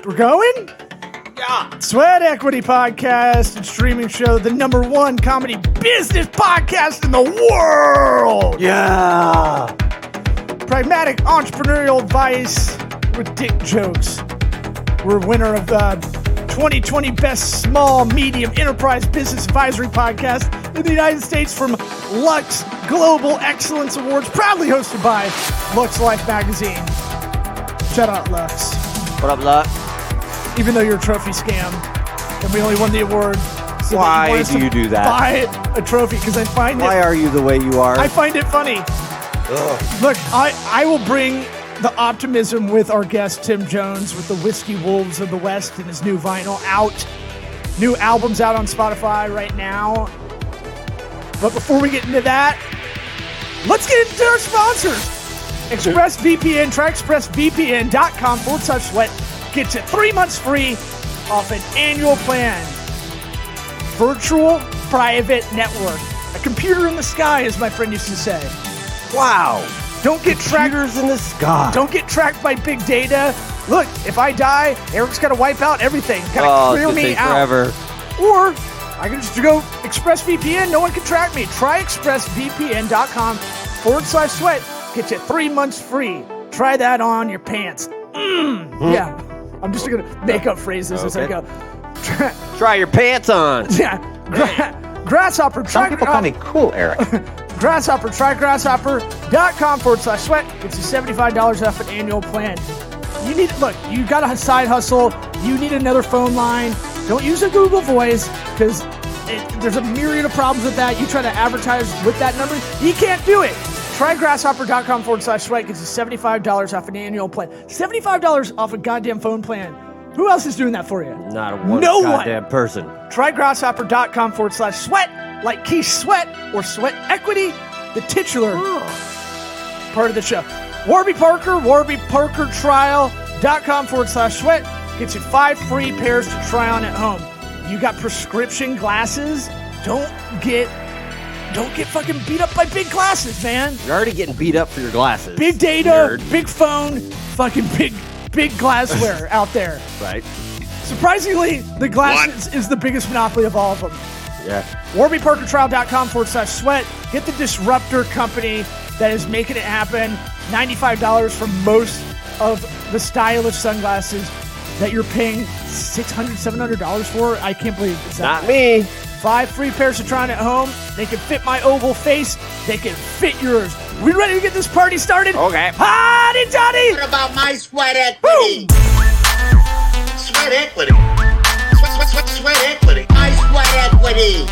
We're going? Yeah. Sweat Equity Podcast and streaming show, the #1 comedy business podcast in the world. Yeah. Pragmatic entrepreneurial advice with dick jokes. We're a winner of the 2020 Best Small Medium Enterprise Business Advisory Podcast in the United States from Lux Global Excellence Awards, proudly hosted by Lux Life Magazine. Shout out, Lux. What up, Luck? Even though you're a trophy scam, and we only won the award. So Why that do you do that? Buy a trophy because I find Why are you the way you are? I find it funny. Ugh. Look, I will bring the optimism with our guest Tim Jones with the Whiskey Wolves of the West and his new vinyl out. New album's out on Spotify right now. But before we get into that, let's get into our sponsors. ExpressVPN, try expressvpn.com/sweat. Gets you 3 months free off an annual plan. Virtual private network. A computer in the sky, as my friend used to say. Wow. Don't get tracked. Computers in the sky. Don't get tracked by big data. Look, if I die, Eric's got to wipe out everything. Got to clear me out. Forever. Or I can just go ExpressVPN. No one can track me. Try expressvpn.com/sweat. Get you 3 months free. Try that on your pants. Yeah. I'm just going to make up phrases as I go. Try your pants on. Yeah. Grasshopper. Some people call me cool, Eric. Grasshopper. Try grasshopper.com/sweat. Gets you $75 off an annual plan. You need, look, you got a side hustle. You need another phone line. Don't use a Google Voice because there's a myriad of problems with that. You try to advertise with that number, you can't do it. Try grasshopper.com/sweat. Gets you $75 off an annual plan. $75 off a goddamn phone plan. Who else is doing that for you? Not a one No goddamn person. Try grasshopper.com/sweat, like Key Sweat or Sweat Equity, the titular part of the show. Warby Parker, warbyparkertrial.com/sweat gets you 5 free pairs to try on at home. You got prescription glasses? Don't get fucking beat up by big glasses, man. You're already getting beat up for your glasses. Big data, Nerd. big phone, fucking big glassware out there. Right. Surprisingly, the glasses is the biggest monopoly of all of them. Yeah. WarbyParkerTrial.com/sweat. Get the disruptor company that is making it happen. $95 for most of the stylish sunglasses that you're paying $600, $700 for. I can't believe it's that. Not me. 5 free pairs to try on at home. They can fit my oval face. They can fit yours. We ready to get this party started? Okay. Howdy, Johnny! What about my sweat equity? Sweat equity. Sweat equity. My sweat equity.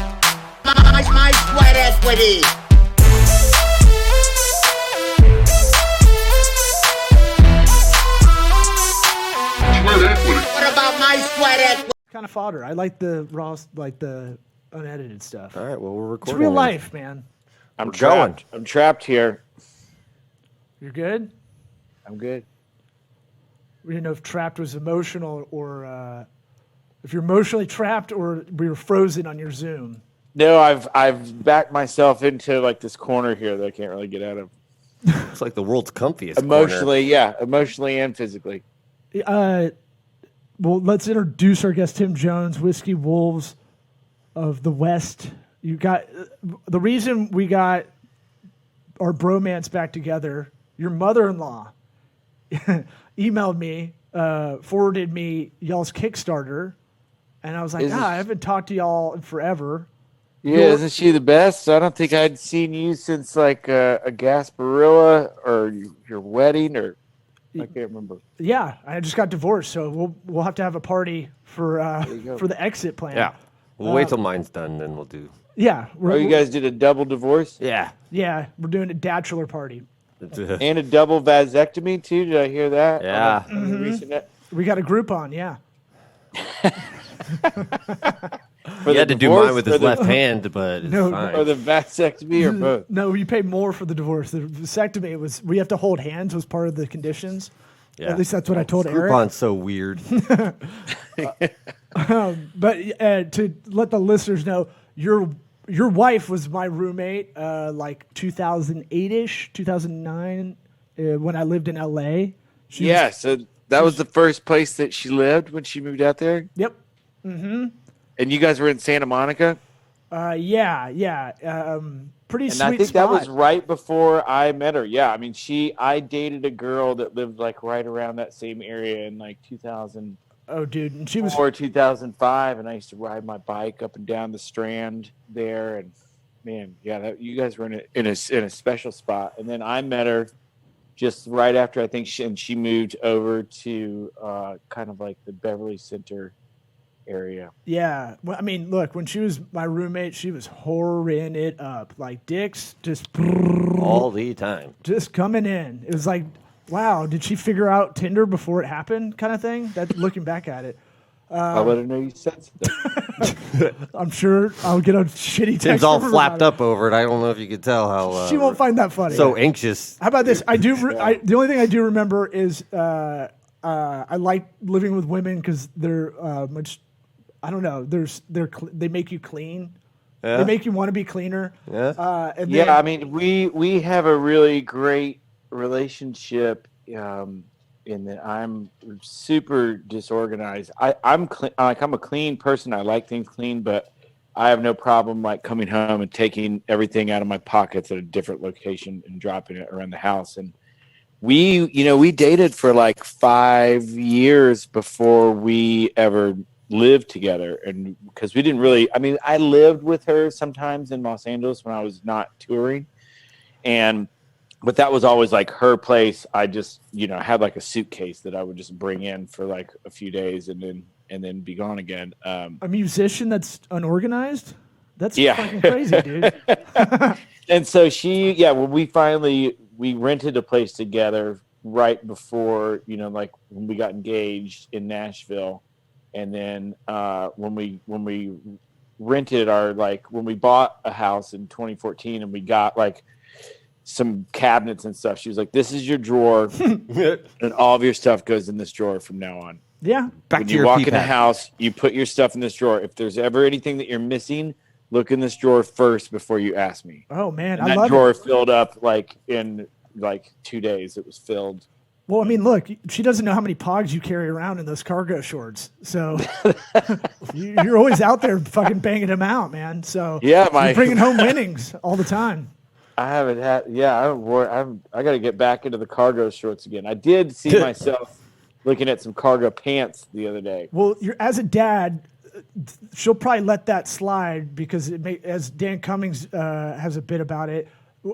My sweat equity. Sweat equity. What about my sweat equity? Kind of fodder. I like the raw, like the unedited stuff. All right, well, we're It's recording. real it. life, man. I'm going. trapped. I'm trapped here. You're good? I'm good. We didn't know if trapped was emotional or if you're emotionally trapped or we were frozen on your Zoom. No, I've backed myself into like this corner here that I can't really get out of. It's like the world's comfiest Emotionally, yeah, emotionally and physically. Well, let's introduce our guest, Tim Jones, Whiskey Wolves of the West. You got the reason we got our bromance back together. Your mother-in-law emailed me, forwarded me y'all's Kickstarter, and I was like, I haven't talked to y'all in forever. Yeah, isn't she the best? I don't think I'd seen you since like a Gasparilla or your wedding, or I can't remember. Yeah, I just got divorced, so we'll have to have a party for the exit plan. Yeah. We'll wait till mine's done, then we'll do. Yeah. Oh, you guys did a double divorce Yeah. Yeah, we're doing a bachelor party. and a double vasectomy too. Did I hear that? Yeah. On the recent We got a Groupon, yeah. for He had to do divorce, mine with or his the- left hand, but it's No, fine. or the vasectomy, or both. No, you pay more for the divorce. The vasectomy we have to hold hands was part of the conditions. Yeah. At least that's what I told Eric. Groupon's so weird. But to let the listeners know, your wife was my roommate like 2008-ish, 2009, when I lived in LA. She was- Yeah, so That was the first place that she lived when she moved out there? Yep. And you guys were in Santa Monica? Yeah. Pretty And sweet I think spot. that was right before I met her. Yeah, I mean, I dated a girl that lived like right around that same area in like 2004, Oh, dude, and she was 2005, and I used to ride my bike up and down the Strand there. And man, yeah, you guys were in a special spot. And then I met her just right after I think she moved over to kind of like the Beverly Center area. Yeah. Well, I mean, look, when she was my roommate, she was whoring it up. Like dicks just All the time. just coming in. It was like, wow, did she figure out Tinder before it happened kind of thing? That looking back at it. I let her know you said something. I'm sure I'll get a shitty text. Tim's all from her flapped about up over it. I don't know if you could tell how. it. She won't find that funny. so anxious. How about this? I do. The only thing I do remember is I like living with women because they're much. I don't know. They make you clean. Yeah. They make you want to be cleaner. Yeah. And then, Yeah, I mean, we have a really great relationship in that I'm super disorganized. I'm a clean person. I like things clean, but I have no problem like coming home and taking everything out of my pockets at a different location and dropping it around the house. And we dated for like 5 years before we ever lived together. And because we didn't really, I mean, I lived with her sometimes in Los Angeles when I was not touring. But that was always like her place. I just, had like a suitcase that I would just bring in for like a few days and then be gone again. a musician that's unorganized. That's Yeah. fucking crazy, dude. And so when we rented a place together right before, like when we got engaged in Nashville. And then when we rented when we bought a house in 2014 and we got like some cabinets and stuff, she was like, "This is your drawer, and all of your stuff goes in this drawer from now on. Yeah. Back When to you your walk in the P-pad. house, you put your stuff in this drawer. If there's ever anything that you're missing, look in this drawer first before you ask me." Oh man, And I that love drawer it. filled up like in like 2 days. It was filled. Well, I mean, look, she doesn't know how many pogs you carry around in those cargo shorts. So you're always out there fucking banging them out, man. So Yeah, you're bringing home winnings all the time. I haven't had. Yeah, I got to get back into the cargo shorts again. I did see myself looking at some cargo pants the other day. Well, as a dad, she'll probably let that slide because as Dan Cummings has a bit about it.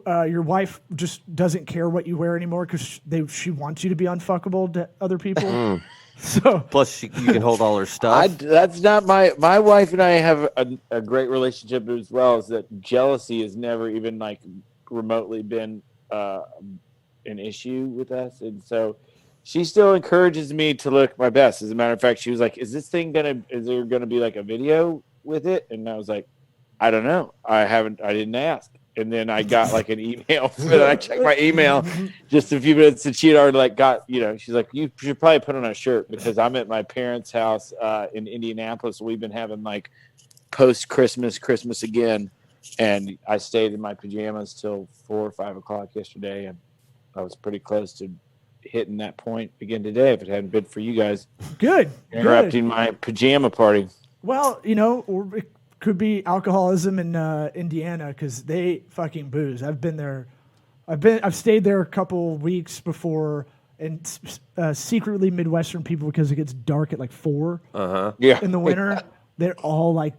Your wife just doesn't care what you wear anymore because she wants you to be unfuckable to other people. So Plus, you can hold all her stuff. That's not my wife and I have a great relationship as well. Is that jealousy has never even like remotely been an issue with us, and so she still encourages me to look my best. As a matter of fact, she was like, is there gonna be like a video with it? And I was like, I don't know. I didn't ask. And then I got like an email. And I checked my email just a few minutes, and she had already like got, she's like, you should probably put on a shirt because I'm at my parents' house in Indianapolis. We've been having like Christmas again. And I stayed in my pajamas till 4 or 5 o'clock yesterday. And I was pretty close to hitting that point again today if it hadn't been for you guys good. interrupting my pajama party. Well, or it could be alcoholism in Indiana because they fucking booze. I've been there. I've stayed there a couple weeks before, and secretly Midwestern people, because it gets dark at like 4 Yeah. in the winter. They're all like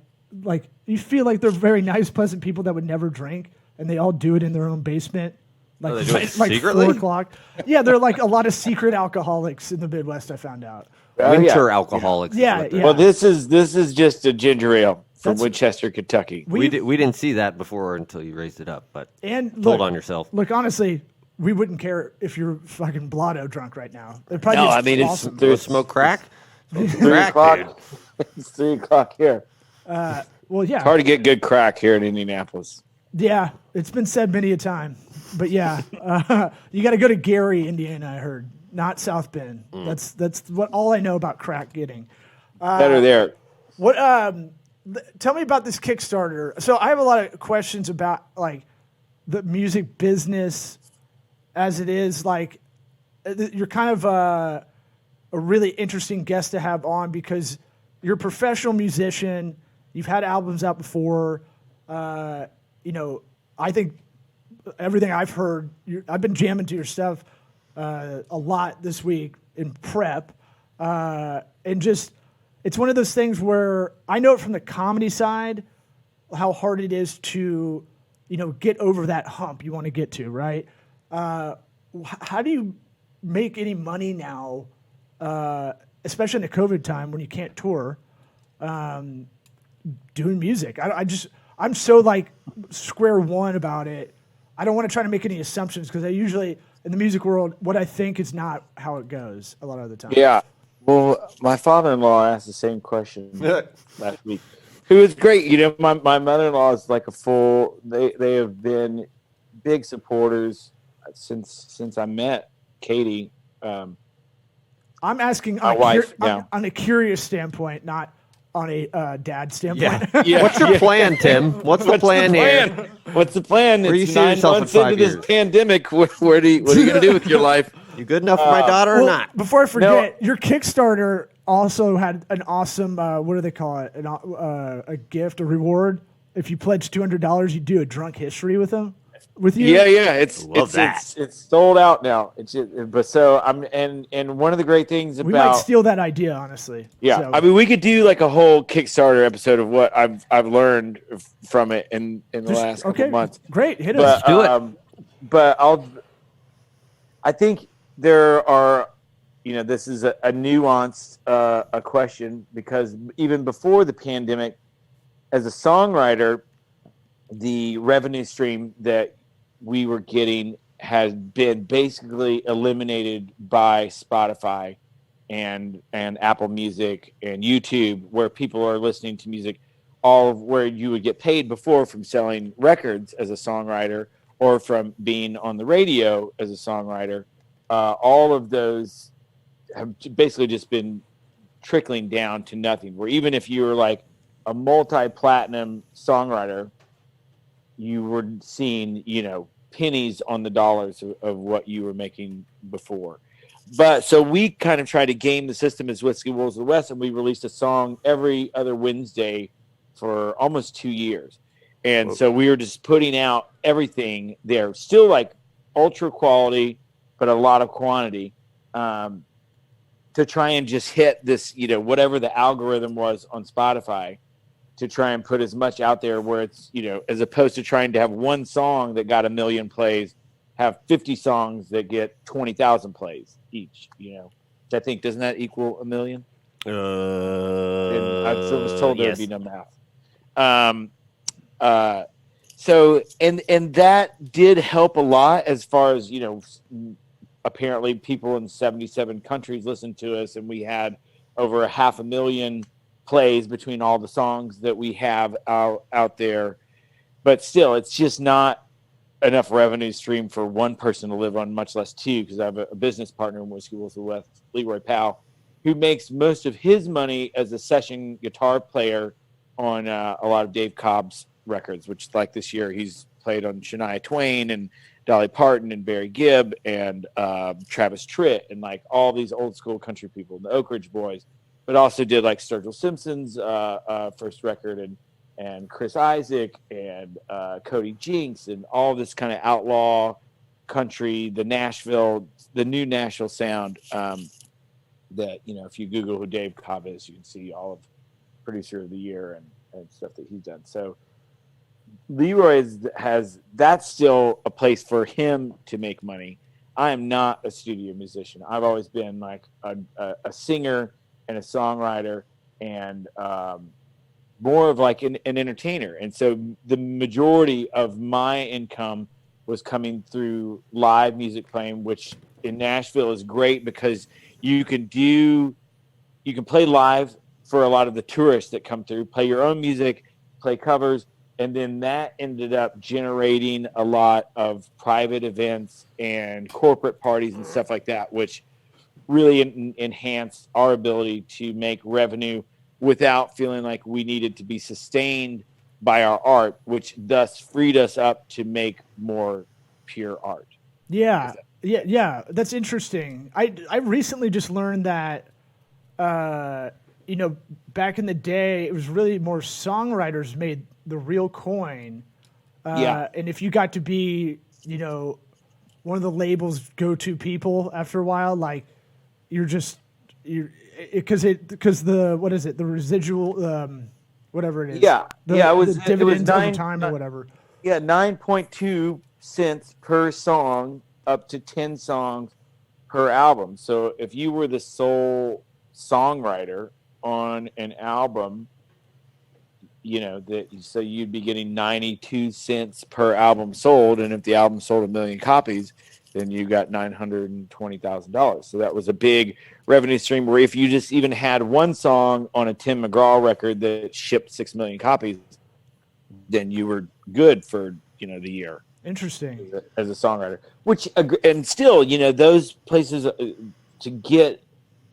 you feel like they're very nice, pleasant people that would never drink, and they all do it in their own basement. Like, they do it like secretly? 4 o'clock. Yeah, they're like a lot of secret alcoholics in the Midwest. I found out. Winter alcoholics. is Yeah, what they're- yeah. Well, this is just a ginger ale from That's- Winchester, Kentucky. We didn't see that before until you raised it up, but And hold look, on yourself. Look, honestly, we wouldn't care if you're fucking blotto drunk right now. It'd probably No, be I mean, it's- awesome. Go smoke crack? 3 Crack, o'clock. dude. It's 3 o'clock here. Well, yeah, Hard to get good crack here in Indianapolis. yeah. It's been said many a time, but yeah, you got to go to Gary, Indiana. I heard, not South Bend. That's what all I know about crack getting. Better there. What? Tell me about this Kickstarter. So I have a lot of questions about like the music business as it is. Like you're kind of a really interesting guest to have on because you're a professional musician. You've had albums out before. I think everything I've heard, I've been jamming to your stuff a lot this week in prep. And just, it's one of those things where I know it from the comedy side how hard it is to, get over that hump you want to get to, right? How do you make any money now, especially in the COVID time when you can't tour, doing music? I'm so like square one about it. I don't want to try to make any assumptions because I usually, in the music world, what I think is not how it goes a lot of the time. Yeah. Well, my father-in-law asked the same question last week. Who is great. My mother-in-law is like they have been big supporters since I met Katie. I'm asking on a curious standpoint, not on a dad standpoint. Yeah. What's your plan, Tim? What's the plan here? What's the plan? Where It's you see 9 yourself in months 5 into years? this pandemic. What are you going to do with your life? You good enough for my daughter or not? Before I forget, your Kickstarter also had an awesome, what do they call it? A gift, a reward. If you pledge $200, you do a drunk history with you. Yeah. It's sold out now. And one of the great things about we might steal that idea, honestly. Yeah, So, I mean, we could do like a whole Kickstarter episode of what I've learned from it in the last couple months. Great, hit But, us. do it. But I think there are, this is a nuanced a question because even before the pandemic, as a songwriter, the revenue stream that we were getting has been basically eliminated by Spotify and Apple Music and YouTube, where people are listening to music, all of where you would get paid before from selling records as a songwriter or from being on the radio as a songwriter. All of those have basically just been trickling down to nothing, where even if you were like a multi-platinum songwriter, you were seeing, pennies on the dollars of what you were making before. But so we kind of tried to game the system as Whiskey Wolves of the West, and we released a song every other Wednesday for almost 2 years. And so we were just putting out everything there, still like ultra quality, but a lot of quantity, to try and just hit this, whatever the algorithm was on Spotify, to try and put as much out there where it's, as opposed to trying to have one song that got 1 million plays, have 50 songs that get 20,000 plays each, which I think, doesn't that equal 1 million? And I was told there'd be no math. So that did help a lot as far as, apparently people in 77 countries listened to us, and we had over 500,000 plays between all the songs that we have out there. But still, it's just not enough revenue stream for one person to live on, much less two, because I have a business partner in Whiskey Wolves of the West, Leroy Powell, who makes most of his money as a session guitar player on a lot of Dave Cobb's records, which like this year he's played on Shania Twain and Dolly Parton and Barry Gibb and Travis Tritt and like all these old school country people, the Oak Ridge Boys, but also did like Sturgill Simpson's first record and Chris Isaac and Cody Jinks and all this kind of outlaw country, the new Nashville sound that, if you Google who Dave Cobb is, you can see all of Producer of the Year and stuff that he's done. So Leroy that's still a place for him to make money. I am not a studio musician. I've always been like a singer and a songwriter and more of like an entertainer. And so the majority of my income was coming through live music playing, which in Nashville is great because you can play live for a lot of the tourists that come through, play your own music, play covers. And then that ended up generating a lot of private events and corporate parties and stuff like that, which really enhanced our ability to make revenue without feeling like we needed to be sustained by our art, which thus freed us up to make more pure art. Yeah. Yeah, that's interesting. I recently just learned that, back in the day, it was really more songwriters made the real coin. And if you got to be, one of the label's go-to people after a while, like because the residual, whatever it is. Yeah. It was the dividends over 9 time or whatever. Yeah, 9.2 cents per song, up to 10 songs per album. So if you were the sole songwriter on an album, so you'd be getting 92 cents per album sold, and if the album sold 1 million copies, then you got $920,000. So that was a big revenue stream. Where if you just even had one song on a Tim McGraw record that shipped 6 million copies, then you were good for the year. Interesting. As a songwriter, which and still, those places to get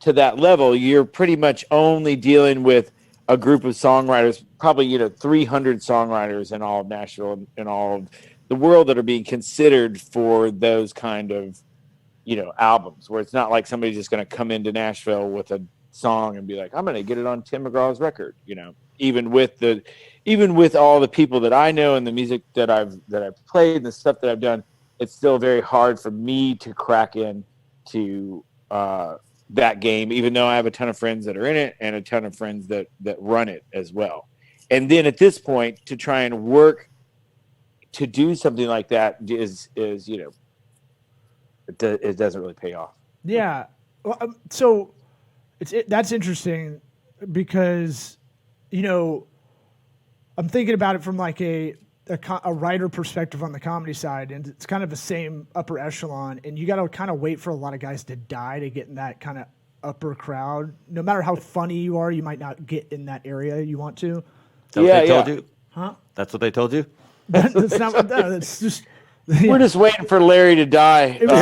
to that level, you're pretty much only dealing with a group of songwriters, probably 300 songwriters in all of Nashville and all of the world that are being considered for those kind of albums, where it's not like somebody's just going to come into Nashville with a song and be like, I'm going to get it on Tim McGraw's record. Even with all the people that I know and the music that I've played and the stuff that I've done, it's still very hard for me to crack into that game, even though I have a ton of friends that are in it and a ton of friends that run it as well. And then at this point, to try and work to do something like that is it doesn't really pay off. Yeah. Well, so that's interesting because, I'm thinking about it from like a writer perspective on the comedy side, and it's kind of the same upper echelon, and you got to kind of wait for a lot of guys to die to get in that kind of upper crowd. No matter how funny you are, you might not get in that area you want to. That's what they told you? Huh? That's what they told you? That's not. No, that's just. We're just waiting for Larry to die. It was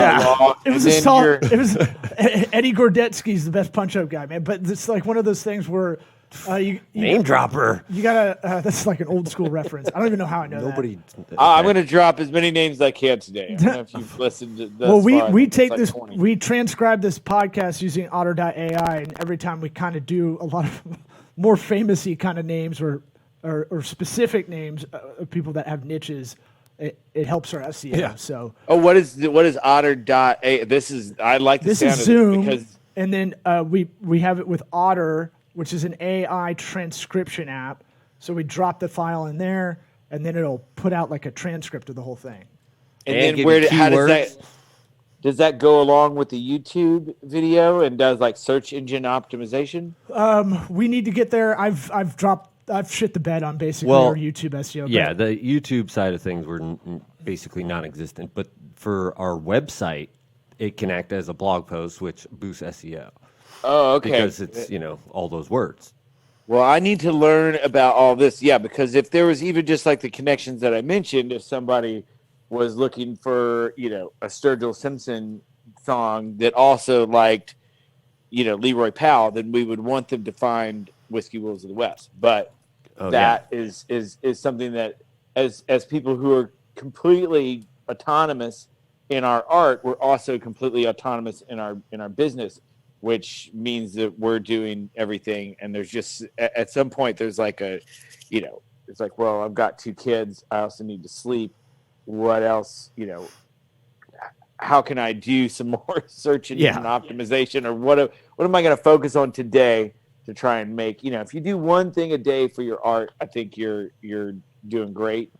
Eddie Gordetsky's the best punch-up guy, man. But it's like one of those things where name dropper. You gotta. That's like an old school reference. I don't even know how I know that. I'm going to drop as many names as I can today. I don't know if you've listened to this. Well, we take this. 20. We transcribe this podcast using Otter.ai, and every time we kind of do a lot of more famous-y kind of names or specific names of people that have niches. It helps our SEO. Yeah. So. Oh, what is Otter.ai? This is I like the sound is Zoom, of it because and then we have it with Otter, which is an AI transcription app. So we drop the file in there, and then it'll put out like a transcript of the whole thing. And then how does that go along with the YouTube video and does like search engine optimization? We need to get there. I've shit the bed on basically our YouTube SEO. Yeah, the YouTube side of things were basically non-existent, but for our website, it can act as a blog post, which boosts SEO. Oh, okay. Because it's, all those words. Well, I need to learn about all this. Yeah, because if there was even just like the connections that I mentioned, if somebody was looking for, a Sturgill Simpson song that also liked, Leroy Powell, then we would want them to find Whiskey Wills of the West. But that is something that as people who are completely autonomous in our art, we're also completely autonomous in our business, which means that we're doing everything. And there's just at some point there's like it's like, well, I've got 2 kids. I also need to sleep. What else, how can I do some more search engine optimization, or what am I going to focus on today to try and make, if you do one thing a day for your art, I think you're doing great.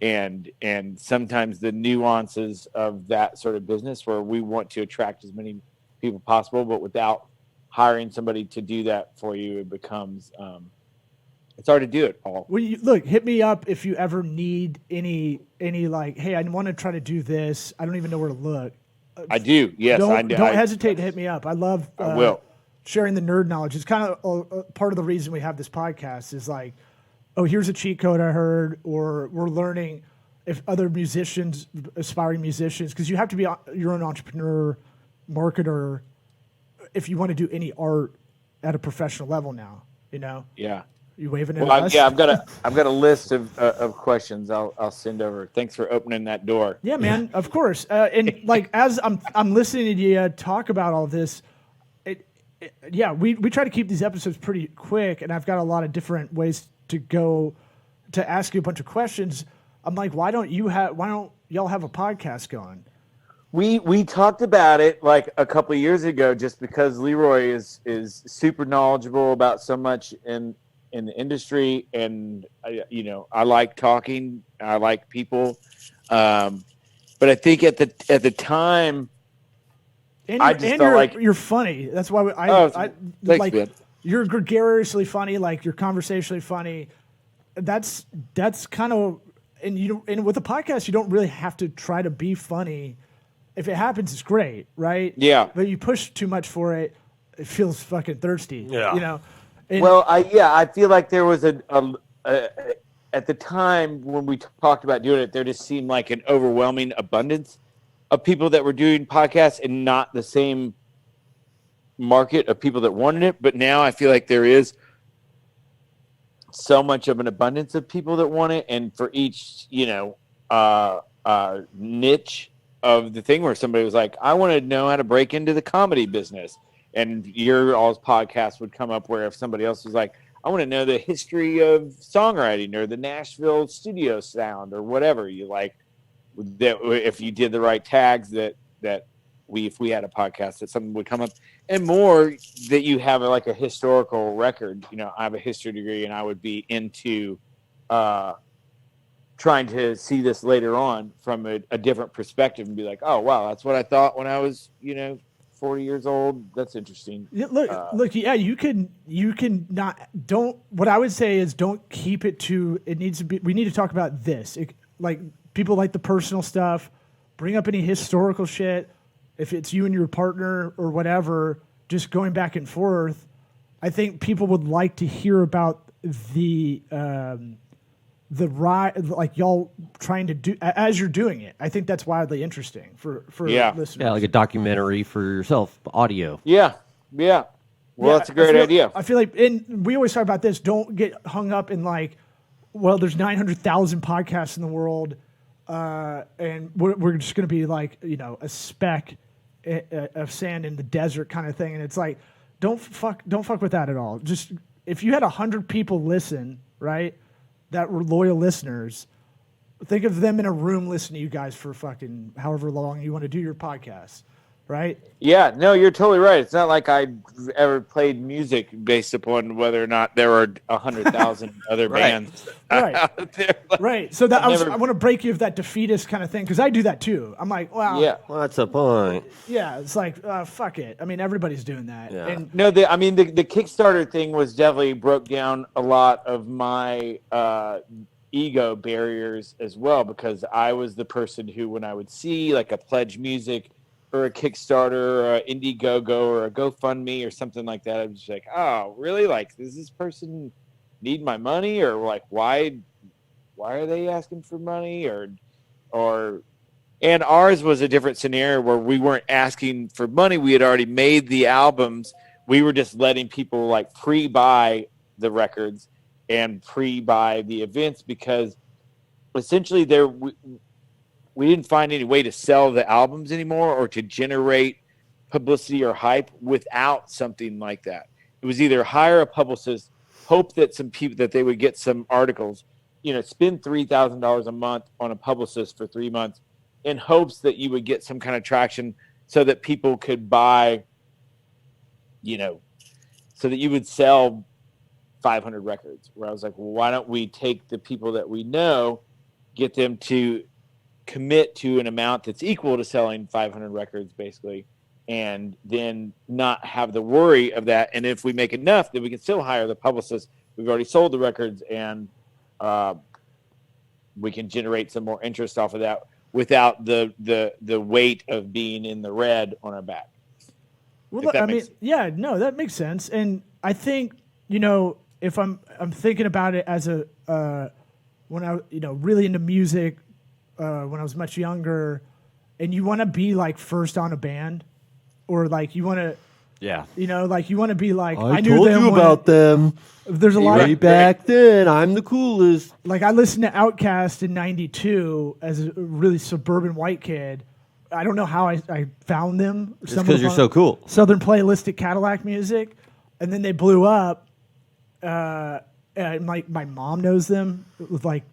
And sometimes the nuances of that sort of business where we want to attract as many people possible, but without hiring somebody to do that for you, it becomes, it's hard to do it, Paul. Well, look, hit me up if you ever need any like, hey, I want to try to do this. I don't even know where to look. I do. Yes, don't hesitate to hit me up. I love I will. Sharing the nerd knowledge. It's kind of part of the reason we have this podcast is like, oh, here's a cheat code I heard, or we're learning if other musicians, aspiring musicians, because you have to be your own entrepreneur, marketer, if you want to do any art at a professional level now, Yeah. You waving at Well, us? I've got a list of questions. I'll send over. Thanks for opening that door. Yeah, man, of course. And like as I'm listening to you talk about all this, yeah, we try to keep these episodes pretty quick, and I've got a lot of different ways to go to ask you a bunch of questions. I'm like, why don't y'all have a podcast going? We talked about it like a couple of years ago, just because Leroy is super knowledgeable about so much in the industry, and I like talking. I like people, but I think at the time, And I you're, just and felt you're, like you're funny. That's why thanks, like man. you're gregariously funny, like you're conversationally funny. That's kind of and with a podcast, you don't really have to try to be funny. If it happens, it's great, right? Yeah. But you push too much for it, it feels fucking thirsty. Yeah. You know. And Well, I feel like there was a at the time when we talked about doing it, there just seemed like an overwhelming abundance of people that were doing podcasts and not the same market of people that wanted it. But now I feel like there is so much of an abundance of people that want it, and for each niche of the thing, where somebody was like, I want to know how to break into the comedy business, and your all's podcast would come up, where if somebody else was like, I want to know the history of songwriting or the Nashville studio sound or whatever, you like, that if you did the right tags, that if we had a podcast, that something would come up. And more that you have like a historical record. I have a history degree, and I would be into trying to see this later on from a different perspective and be like, oh wow, that's what I thought when I was 40 years old. That's interesting. Yeah, look. Yeah, you can not. Don't. What I would say is, don't keep it to. It needs to be. We need to talk about this. Like people like the personal stuff. Bring up any historical shit. If it's you and your partner or whatever, just going back and forth. I think people would like to hear about the ride, like y'all trying to do as you're doing it. I think that's wildly interesting for listeners. Yeah, like a documentary for yourself, audio. Yeah. Well, that's a great idea. I feel like, and we always talk about this. Don't get hung up in like, well, there's 900,000 podcasts in the world, and we're just going to be like, a speck of sand in the desert kind of thing. And it's like, don't fuck with that at all. Just if you had 100 people listen, right, that were loyal listeners, think of them in a room listening to you guys for fucking however long you want to do your podcast, right? Yeah, no, you're totally right. It's not like I ever played music based upon whether or not there were 100,000 other bands out there. Right. So that I want to break you of that defeatist kind of thing, because I do that too. I'm like, well, Yeah. What's the point? yeah. It's like, fuck it. I mean, everybody's doing that. Yeah. And No, the Kickstarter thing was definitely broke down a lot of my ego barriers as well, because I was the person who, when I would see like a Pledge Music or a Kickstarter or an Indiegogo or a GoFundMe or something like that, I was just like, oh, really? Like, does this person need my money? Or like, why are they asking for money? And ours was a different scenario where we weren't asking for money. We had already made the albums. We were just letting people like pre-buy the records and pre-buy the events, because essentially we didn't find any way to sell the albums anymore or to generate publicity or hype without something like that. It was either hire a publicist, hope that some people, that they would get some articles, spend $3,000 a month on a publicist for 3 months in hopes that you would get some kind of traction so that people could buy, so that you would sell 500 records. Where I was like, well, why don't we take the people that we know, get them to commit to an amount that's equal to selling 500 records basically, and then not have the worry of that. And if we make enough, then we can still hire the publicist. We've already sold the records, and we can generate some more interest off of that without the weight of being in the red on our back. well, I mean, yeah, no, that makes sense. And I think, if I'm thinking about it as a when I really into music, when I was much younger, and you want to be like first on a band, or like you want to, Yeah. You know, like you want to be like I knew told them you when- about them. There's a lot Way of back then. I'm the coolest. like I listened to Outkast in '92 as a really suburban white kid. I don't know how I found them. Just because you're so cool. Southern Playlistic Cadillac music, and then they blew up. And my mom knows them with like,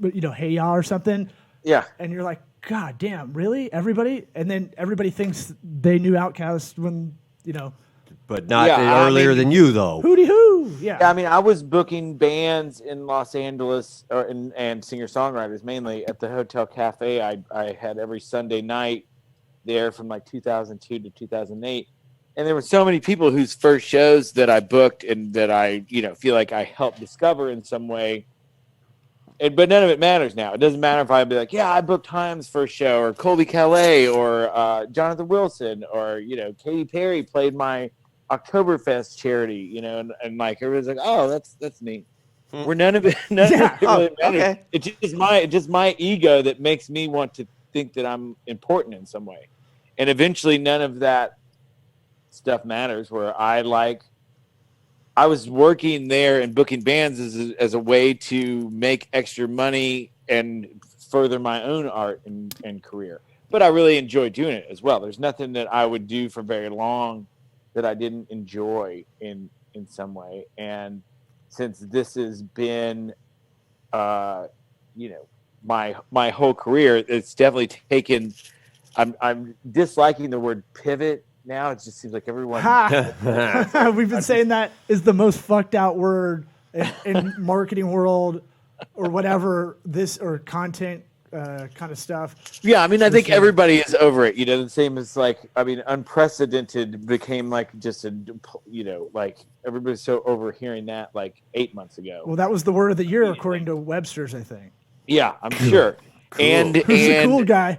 you know, Hey Ya or something. Yeah. And you're like, God damn, really? Everybody? And then everybody thinks they knew Outkast when, you know, But not Yeah, I earlier mean- than you, though. hooty hoo. Yeah. Yeah, I mean, I was booking bands in Los Angeles and singer-songwriters mainly at the Hotel Cafe. I had every Sunday night there from like 2002 to 2008. And there were so many people whose first shows that I booked and that I, you know, feel like I helped discover in some way. But none of it matters now. It doesn't matter if I'd be like, yeah, I booked Haim's first show, or Colby Calais, or Jonathan Wilson, or, you know, Katy Perry played my Oktoberfest charity, you know, and like everybody's like, oh, that's neat. Where none of it really matters. okay. It's just my ego that makes me want to think that I'm important in some way. And eventually none of that stuff matters, where I was working there and booking bands as a way to make extra money and further my own art and career. But I really enjoy doing it as well. There's nothing that I would do for very long that I didn't enjoy in some way. And since this has been, you know, my whole career, it's definitely taken. I'm disliking the word pivot now. It just seems like everyone. Ha! We've been saying that is the most fucked out word in marketing world or whatever, this or content kind of stuff. Yeah, I mean, I think everybody is over it. You know, the same as like, I mean, unprecedented became like just a, you know, like everybody's so over hearing that like 8 months ago. Well, that was the word of the year according to Webster's, I think. Yeah, I'm sure. And Who's the cool guy?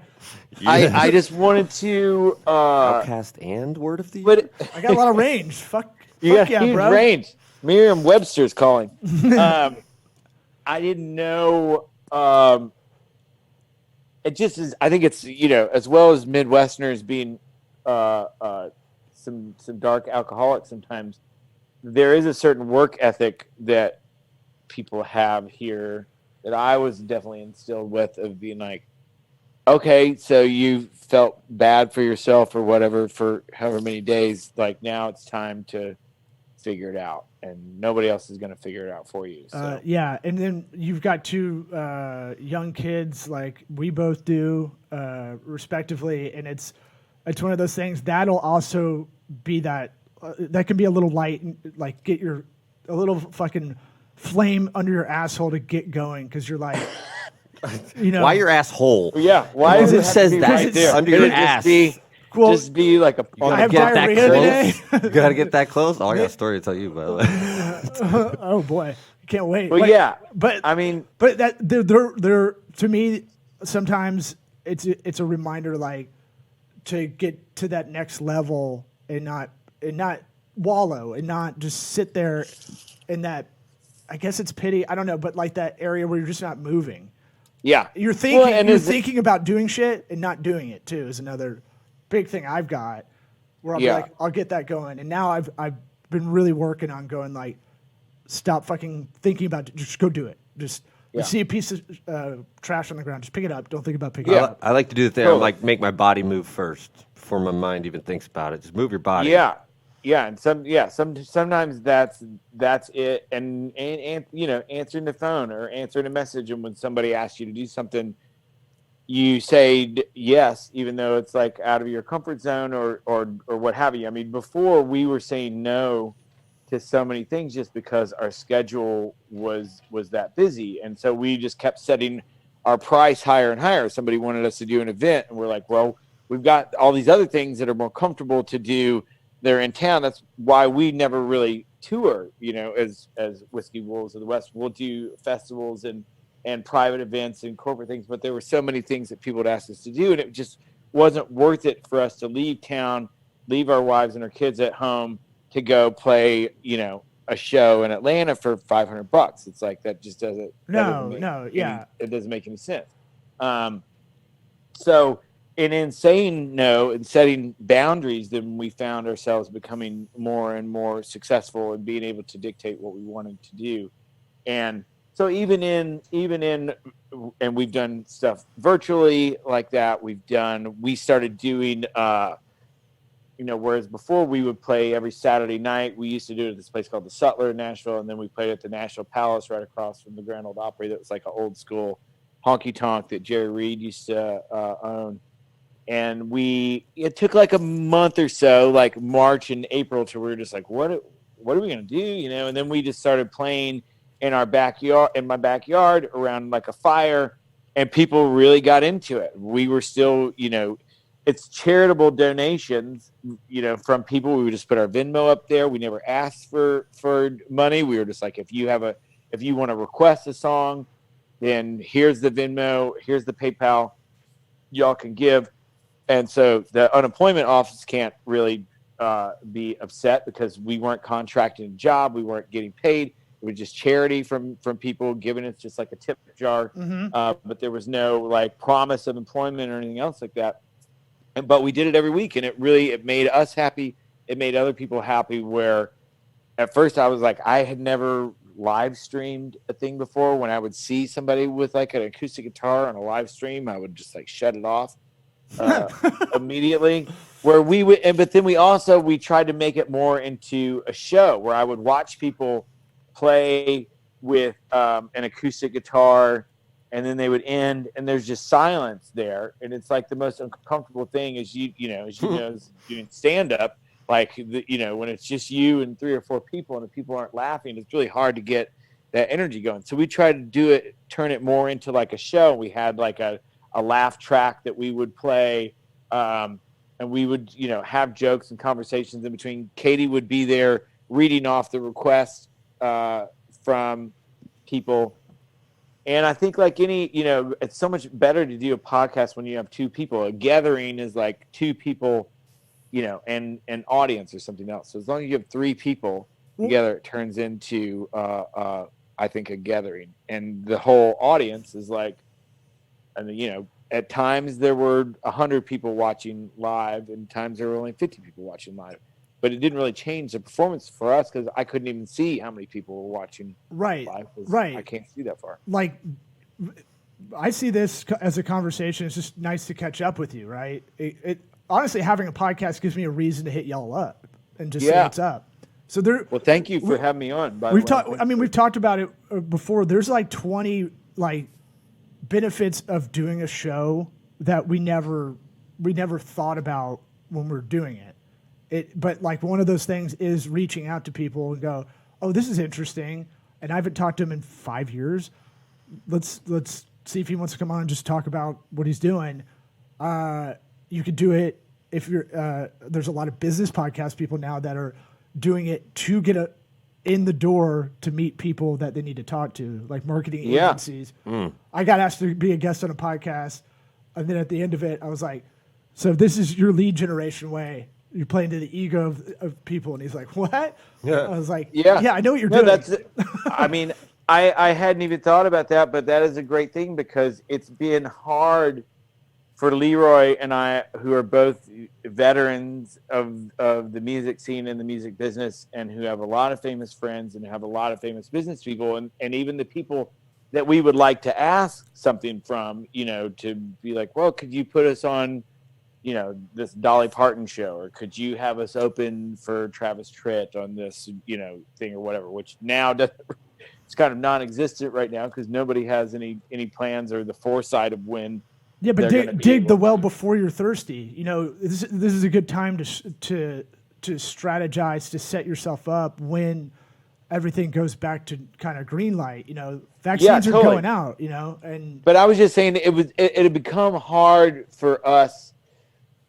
I just wanted to. Outcast and Word of the Year? But I got a lot of range. Fuck you got yeah, huge bro. range. Merriam-Webster's calling. I didn't know. It just is. I think it's, you know, as well as Midwesterners being some dark alcoholics sometimes, there is a certain work ethic that people have here that I was definitely instilled with, of being like, okay, so you felt bad for yourself or whatever for however many days. Like, now it's time to figure it out, and nobody else is going to figure it out for you. So. Yeah, and then you've got two young kids like we both do, respectively, and it's one of those things that'll also be that that can be a little light, like get a little fucking flame under your asshole to get going, because you're like, you know, Why your asshole? Yeah, why Because does it it have says to be that right there? under Could your it just ass. be, Well, just be like a. I have Get that diarrhea close. today. You gotta get that close. Oh, I got a story to tell you, by the way. Oh boy, can't wait. Well, But- yeah, but I mean, But that they're to me sometimes it's a reminder, like, to get to that next level and not wallow and not just sit there in that, I guess it's pity, I don't know, but like that area where you're just not moving. yeah. You're thinking Well, and you're is it- thinking about doing shit and not doing it too is another big thing I've got, where I'll Yeah. be like, I'll get that going. And now I've been really working on going, like, stop fucking thinking about it. Just go do it. Just you Yeah. see a piece of trash on the ground, just pick it up. Don't think about picking Yeah. it up. I like to do the thing. I Totally. like make my body move first before my mind even thinks about it. Just move your body. Yeah, and sometimes that's it, and you know, answering the phone or answering a message, and when somebody asks you to do something, you say yes, even though it's like out of your comfort zone or what have you. I mean, before we were saying no to so many things just because our schedule was that busy, and so we just kept setting our price higher and higher. Somebody wanted us to do an event, and we're like, well, we've got all these other things that are more comfortable to do. They're in town. That's why we never really tour, you know, as Whiskey Wolves of the West. We'll do festivals and private events and corporate things, but there were so many things that people would ask us to do, and it just wasn't worth it for us to leave town, leave our wives and our kids at home to go play, you know, a show in Atlanta for $500. It's like, that just doesn't. No, yeah. It doesn't make any sense. So in saying no and setting boundaries, then we found ourselves becoming more and more successful and being able to dictate what we wanted to do. And so even in and we've done stuff virtually like that. We started doing whereas before we would play every Saturday night, we used to do it at this place called the Sutler in Nashville, and then we played at the Nashville Palace right across from the Grand Ole Opry. That was like an old school honky tonk that Jerry Reed used to own. And it took like a month or so, like March and April, till we were just like, what are we gonna do? And then we just started playing in my backyard around like a fire, and people really got into it. We were still, it's charitable donations, from people. We would just put our Venmo up there. We never asked for money. We were just like, if you want to request a song, then here's the Venmo, here's the PayPal, y'all can give. And so the unemployment office can't really be upset because we weren't contracting a job. We weren't getting paid. It was just charity from people giving us just like a tip jar. But there was no like promise of employment or anything else like that. But we did it every week, and it made us happy. It made other people happy. Where at first I was like, I had never live streamed a thing before. When I would see somebody with like an acoustic guitar on a live stream, I would just like shut it off immediately. But then we tried to make it more into a show where I would watch people play with an acoustic guitar, and then they would end, and there's just silence there, and it's like the most uncomfortable thing as doing stand up, like when it's just you and 3 or 4 people, and the people aren't laughing, it's really hard to get that energy going. So we tried to turn it more into like a show. We had like a laugh track that we would play, and we would have jokes and conversations in between. Katie would be there reading off the requests from people. And I think like it's so much better to do a podcast when you have 2 people. A gathering is like 2 people, and an audience or something else. So as long as you have 3 people together, it turns into, I think, a gathering. And the whole audience is like, and at times there were 100 people watching live, and times there were only 50 people watching live. But it didn't really change the performance for us because I couldn't even see how many people were watching live. Right. I can't see that far. Like, I see this as a conversation. It's just nice to catch up with you, right? It honestly, having a podcast gives me a reason to hit y'all up and just say what's up. So Well, thank you for having me on. We've talked about it before. There's like 20 like benefits of doing a show that we never thought about when we're doing it. But like one of those things is reaching out to people and go, oh, this is interesting, and I haven't talked to him in 5 years. Let's see if he wants to come on and just talk about what he's doing. You could do it if you're. There's a lot of business podcast people now that are doing it to get in the door to meet people that they need to talk to, like marketing agencies. I got asked to be a guest on a podcast, and then at the end of it, I was like, so this is your lead generation way. You're playing to the ego of people. And he's like, what? Yeah. I was like, yeah, I know what you're doing. I mean, I hadn't even thought about that, but that is a great thing because it's been hard for Leroy and I, who are both veterans of the music scene and the music business, and who have a lot of famous friends and have a lot of famous business people, and even the people that we would like to ask something from, to be like, well, could you put us on this Dolly Parton show, or could you have us open for Travis Tritt on this, thing or whatever, which now it's kind of non-existent right now because nobody has any plans or the foresight of when. Yeah, but dig the well before you're thirsty. This is a good time to strategize, to set yourself up when everything goes back to kind of green light. Vaccines are going out, But I was just saying it had become hard for us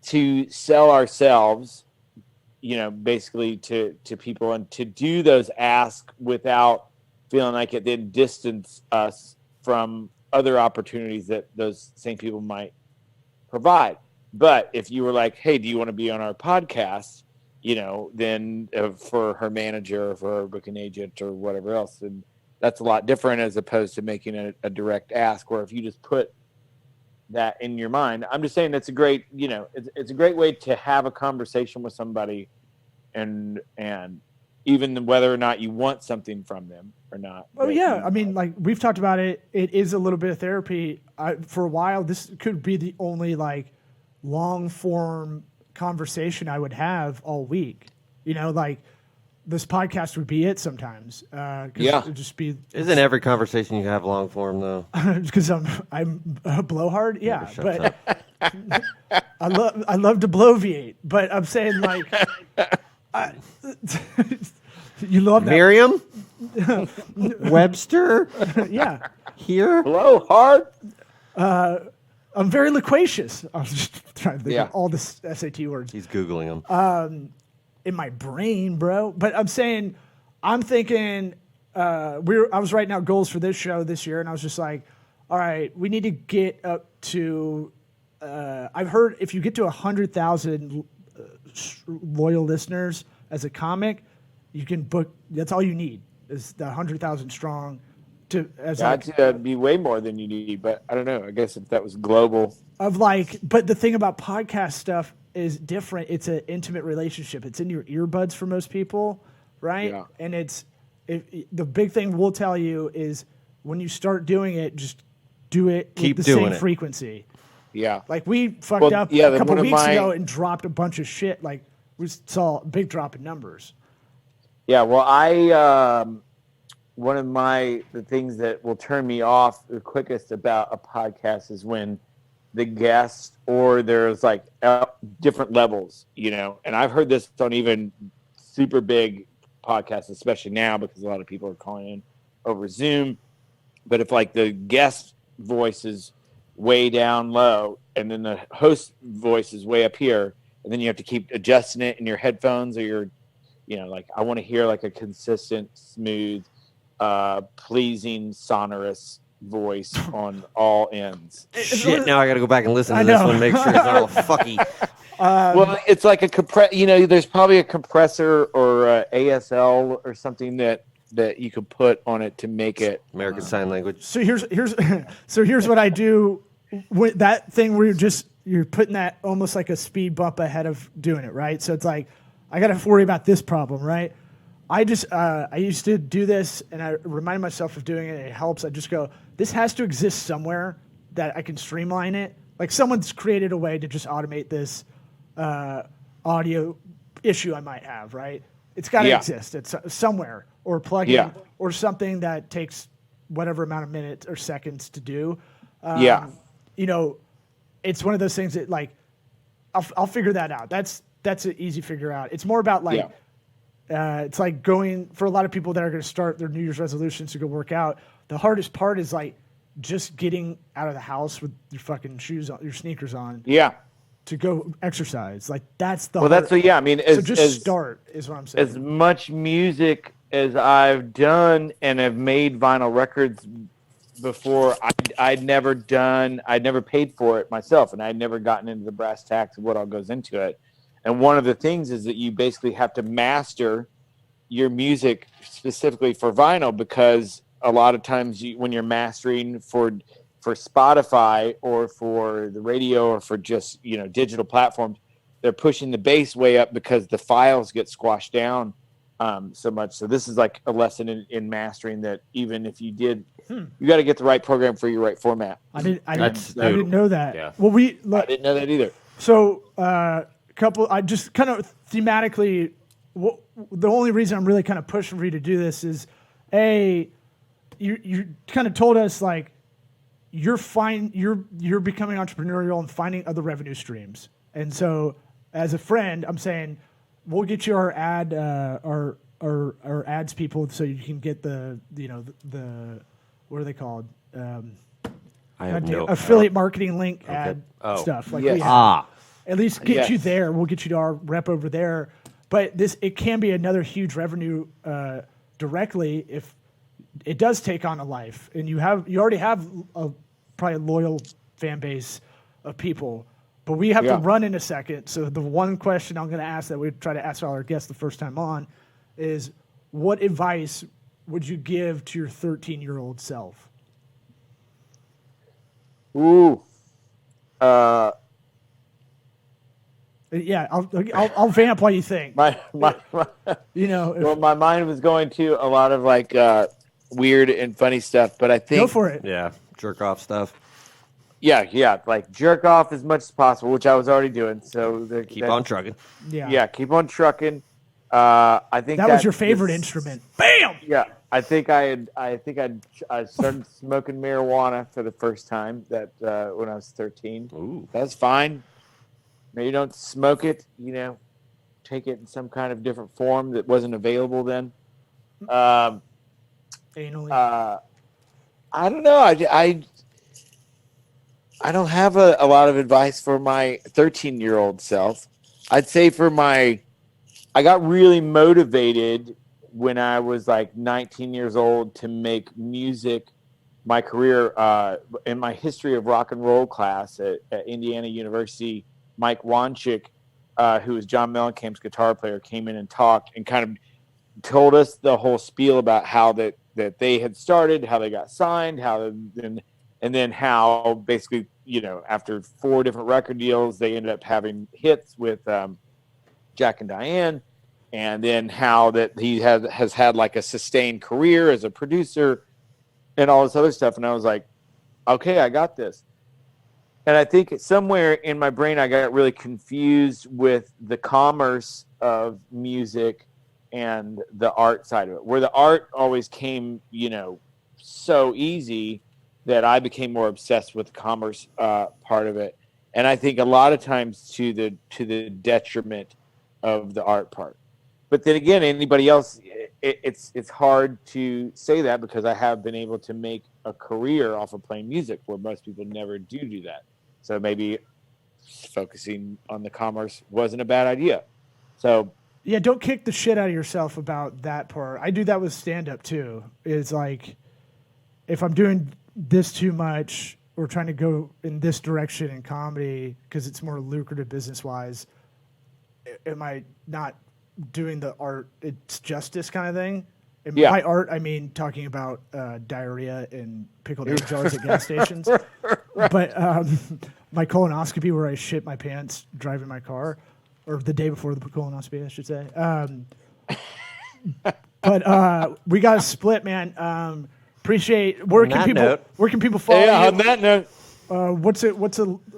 to sell ourselves, basically to people, and to do those asks without feeling like it then distance us from other opportunities that those same people might provide. But if you were like, hey, do you want to be on our podcast? Then for her manager or for her booking agent or whatever else, then that's a lot different as opposed to making a direct ask, where if you just put that in your mind. I'm just saying that's a great, it's a great way to have a conversation with somebody, and even whether or not you want something from them or not. Oh But yeah, I mean, like we've talked about it. It is a little bit of therapy. For a while, this could be the only like long form conversation I would have all week. Like this podcast would be it sometimes. 'Cause Yeah. it'd just be Isn't every conversation you have long form though? because I'm a blowhard. Yeah, Never shuts but I love to bloviate. But I'm saying like, you love that. Miriam, Webster, Yeah. here. hello, hard. I'm very loquacious. I was just trying to think Yeah. of all the SAT words He's googling them. in my brain, bro. But I'm saying, I'm thinking, I was writing out goals for this show this year, and I was just like, all right, we need to get up to. I've heard if you get to 100,000 loyal listeners as a comic, you can book. That's all you need is the 100,000 strong. That'd be way more than you need, but I don't know. I guess if that was global. But the thing about podcast stuff is different. It's an intimate relationship. It's in your earbuds for most people, right? Yeah. And the big thing we'll tell you is when you start doing it, just do it Keep with the doing same it. frequency. Yeah. Like we fucked up a couple one of weeks my- ago and dropped a bunch of shit. Like we saw a big drop in numbers. Yeah, well, one of the things that will turn me off the quickest about a podcast is when the guest or there's like different levels, and I've heard this on even super big podcasts, especially now because a lot of people are calling in over Zoom. But if like the guest voice is way down low and then the host voice is way up here, and then you have to keep adjusting it in your headphones or your like I want to hear like a consistent, smooth, pleasing, sonorous voice on all ends. Shit, now I got to go back and listen to I this know. one, make sure it's not all fucky. Well, it's like a there's probably a compressor or a ASL or something that you could put on it to make it. American Sign Language. So here's what I do with that thing where you're putting that almost like a speed bump ahead of doing it, right? So it's like I got to worry about this problem, right? I used to do this and I remind myself of doing it. It helps. I just go, this has to exist somewhere that I can streamline it. Like someone's created a way to just automate this audio issue I might have, right? It's got to Yeah. exist. It's somewhere or plug in Yeah. or something that takes whatever amount of minutes or seconds to do. Yeah. It's one of those things that like, I'll figure that out. That's an easy figure out. It's more about like, it's like going for a lot of people that are going to start their New Year's resolutions to go work out. The hardest part is like just getting out of the house with your fucking shoes on, your sneakers on Yeah. to go exercise. Like that's the Well, that's hard, what. Yeah, I mean, so just start is what I'm saying. as much music as I've done and have made vinyl records before, I'd never paid for it myself, and I'd never gotten into the brass tacks of what all goes into it. And one of the things is that you basically have to master your music specifically for vinyl, because a lot of times when you're mastering for Spotify or for the radio or for just digital platforms, they're pushing the bass way up because the files get squashed down so much. So this is like a lesson in mastering that even if you did, you got to get the right program for your right format. I didn't brutal. know that. Yeah. Well, I didn't know that either. So, I just kind of thematically, the only reason I'm really kind of pushing for you to do this is, you kind of told us like you're becoming entrepreneurial and finding other revenue streams. And so, as a friend, I'm saying we'll get you our our ads people so you can get the what are they called? I have no Affiliate marketing link ad Oh. stuff like Yes. we have. Ah, At least get Yes. you there. We'll get you to our rep over there. But it can be another huge revenue directly if it does take on a life, and you already have probably a loyal fan base of people. But we have to run in a second. So the one question I'm going to ask that we try to ask all our guests the first time on is, what advice would you give to your 13-year-old self? Ooh. Yeah, I'll vamp while you think. my You know, well, my mind was going to a lot of like weird and funny stuff, but I think go for it. Yeah, jerk off stuff. yeah, like jerk off as much as possible, which I was already doing. So Keep on trucking. Yeah, keep on trucking. I think that was your favorite instrument. Bam. Yeah, I started smoking marijuana for the first time when I was 13. Ooh. That's fine. Maybe don't smoke it. Take it in some kind of different form that wasn't available then. Anally. I don't know. I don't have a lot of advice for my 13-year-old self. I'd say I got really motivated when I was like 19 years old to make music my career. In my history of rock and roll class at Indiana University, Mike Wanchik, who was John Mellencamp's guitar player, came in and talked and kind of told us the whole spiel about how that they had started, how they got signed, and then how basically, after 4 different record deals, they ended up having hits with Jack and Diane, and then how that he has had like a sustained career as a producer and all this other stuff. And I was like, okay, I got this. And I think somewhere in my brain, I got really confused with the commerce of music and the art side of it, where the art always came, so easy that I became more obsessed with the commerce part of it. And I think a lot of times to the detriment of the art part. But then again, anybody else, it's hard to say that because I have been able to make a career off of playing music where most people never do that. So maybe focusing on the commerce wasn't a bad idea. So yeah, don't kick the shit out of yourself about that part. I do that with stand-up too. It's like, if I'm doing this too much or trying to go in this direction in comedy because it's more lucrative business-wise, am I not doing the art it's justice kind of thing? And Yeah. by art, I mean talking about diarrhea and pickled egg jars at gas stations. But my colonoscopy where I shit my pants driving my car, or the day before the colonoscopy, I should say. But we got to split, man. Appreciate. Where can people follow you? on that note, What's a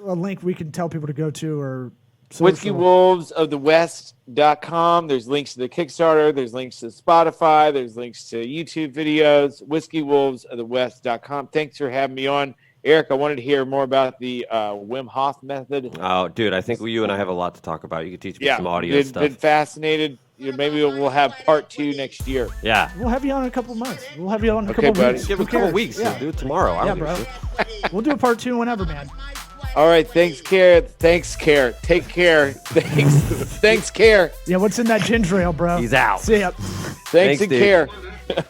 link we can tell people to go to, or social? WhiskeyWolvesOfTheWest.com. There's links to the Kickstarter. There's links to Spotify. There's links to YouTube videos. WhiskeyWolvesOfTheWest.com. Thanks for having me on. Eric, I wanted to hear more about the Wim Hof method. Oh, dude, I think you and I have a lot to talk about. You could teach me some audio stuff. Been fascinated. Maybe we'll have part 2 next year. Yeah. We'll have you on in a couple months. We'll have you on in a Okay, couple buddy. weeks. Give it a couple weeks. Yeah. We'll do it tomorrow. I Yeah, don't give a bro. shit. We'll do a part 2 whenever, man. All right. Thanks, Care. Take care. Thanks, Care. Yeah, what's in that ginger ale, bro? He's out. See ya. Thanks and dude. Care.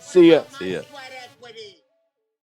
See ya. See ya.